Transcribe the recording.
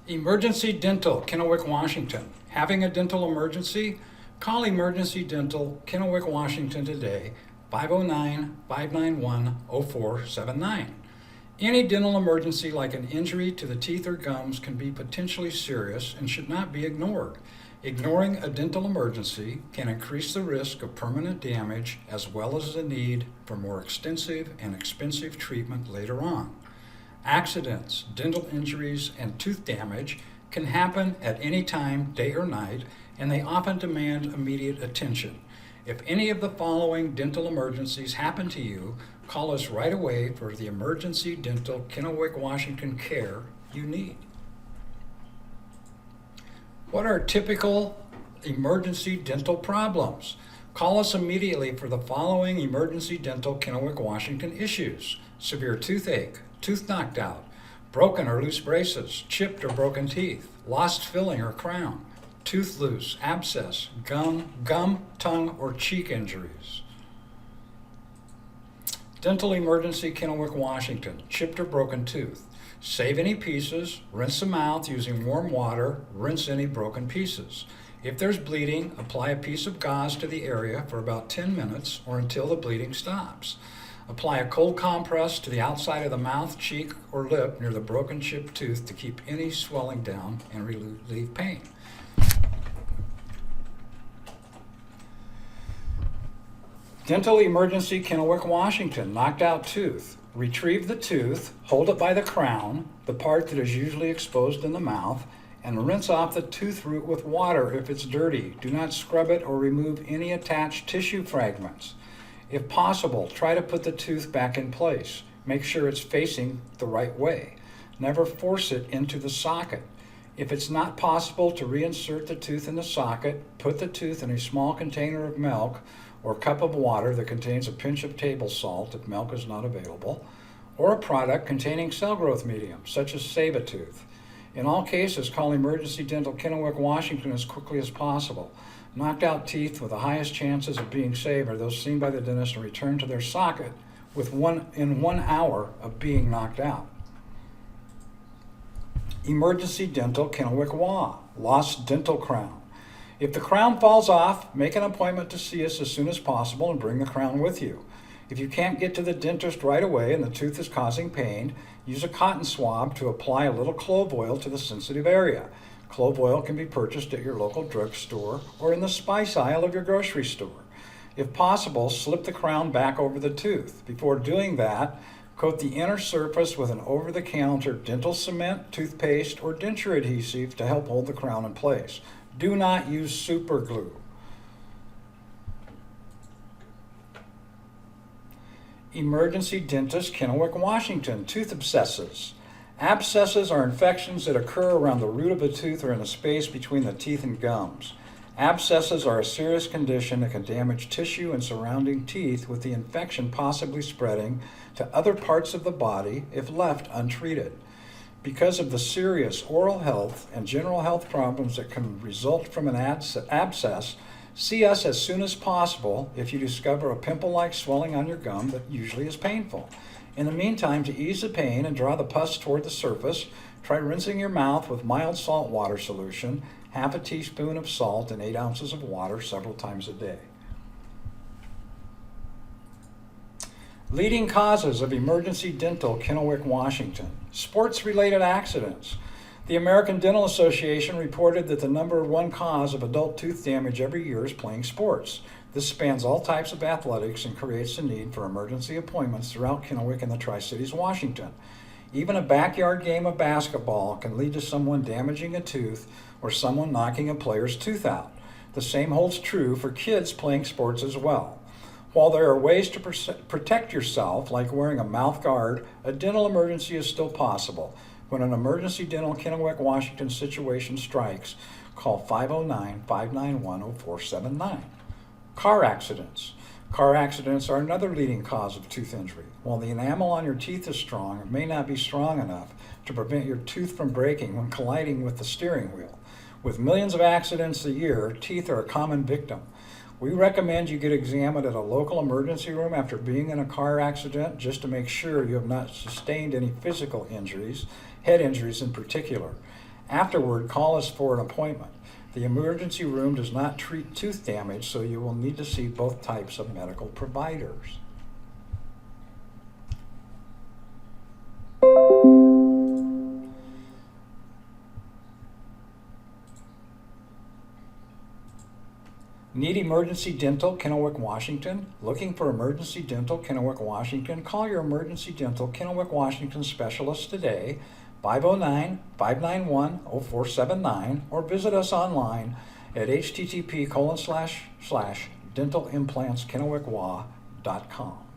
Emergency Dental, Kennewick, Washington. Having a dental emergency? Call Emergency Dental, Kennewick, Washington today, 509-591-0479. Any dental emergency like an injury to the teeth or gums can be potentially serious and should not be ignored. Ignoring a dental emergency can increase the risk of permanent damage as well as the need for more extensive and expensive treatment later on. Accidents, dental injuries, and tooth damage can happen at any time, day or night, and they often demand immediate attention. If any of the following dental emergencies happen to you, call us right away for the Emergency Dental Kennewick, Washington care you need. What are typical emergency dental problems? Call us immediately for the following Emergency Dental Kennewick, Washington issues: severe toothache, tooth knocked out, broken or loose braces, chipped or broken teeth, lost filling or crown, tooth loose, abscess, gum, tongue, or cheek injuries. Dental emergency, Kennewick, Washington, chipped or broken tooth. Save any pieces, rinse the mouth using warm water, rinse any broken pieces. If there's bleeding, apply a piece of gauze to the area for about 10 minutes or until the bleeding stops. Apply a cold compress to the outside of the mouth, cheek, or lip near the broken chipped tooth to keep any swelling down and relieve pain. Dental emergency, Kennewick, Washington, knocked out tooth. Retrieve the tooth, hold it by the crown, the part that is usually exposed in the mouth, and rinse off the tooth root with water if it's dirty. Do not scrub it or remove any attached tissue fragments. If possible, try to put the tooth back in place. Make sure it's facing the right way. Never force it into the socket. If it's not possible to reinsert the tooth in the socket, put the tooth in a small container of milk or cup of water that contains a pinch of table salt if milk is not available, or a product containing cell growth medium, such as Save-A-Tooth. In all cases, call Emergency Dental Kennewick, Washington as quickly as possible. Knocked out teeth with the highest chances of being saved are those seen by the dentist and returned to their socket in 1 hour of being knocked out. Emergency Dental Kennewick WA, lost dental crown. If the crown falls off, make an appointment to see us as soon as possible and bring the crown with you. If you can't get to the dentist right away and the tooth is causing pain, use a cotton swab to apply a little clove oil to the sensitive area. Clove oil can be purchased at your local drugstore or in the spice aisle of your grocery store. If possible, slip the crown back over the tooth. Before doing that, coat the inner surface with an over-the-counter dental cement, toothpaste, or denture adhesive to help hold the crown in place. Do not use super glue. Emergency Dentist, Kennewick, Washington, tooth abscesses. Abscesses are infections that occur around the root of a tooth or in the space between the teeth and gums. Abscesses are a serious condition that can damage tissue and surrounding teeth, with the infection possibly spreading to other parts of the body if left untreated. Because of the serious oral health and general health problems that can result from an abscess, see us as soon as possible if you discover a pimple-like swelling on your gum that usually is painful. In the meantime, to ease the pain and draw the pus toward the surface, try rinsing your mouth with mild salt water solution, half a teaspoon of salt and 8 ounces of water several times a day. Leading causes of emergency dental, Kennewick, Washington. Sports-related accidents. The American Dental Association reported that the #1 cause of adult tooth damage every year is playing sports. This spans all types of athletics and creates the need for emergency appointments throughout Kennewick and the Tri-Cities, Washington. Even a backyard game of basketball can lead to someone damaging a tooth or someone knocking a player's tooth out. The same holds true for kids playing sports as well. While there are ways to protect yourself, like wearing a mouth guard, a dental emergency is still possible. When an Emergency Dental Kennewick, Washington situation strikes, call 509-591-0479. Car accidents. Car accidents are another leading cause of tooth injury. While the enamel on your teeth is strong, it may not be strong enough to prevent your tooth from breaking when colliding with the steering wheel. With millions of accidents a year, teeth are a common victim. We recommend you get examined at a local emergency room after being in a car accident, just to make sure you have not sustained any physical injuries, head injuries in particular. Afterward, call us for an appointment. The emergency room does not treat tooth damage, so you will need to see both types of medical providers. Need emergency dental, Kennewick, Washington? Looking for emergency dental, Kennewick, Washington? Call your emergency dental, Kennewick, Washington specialist today, 509-591-0479, or visit us online at http://dentalimplantskennewickwA.com.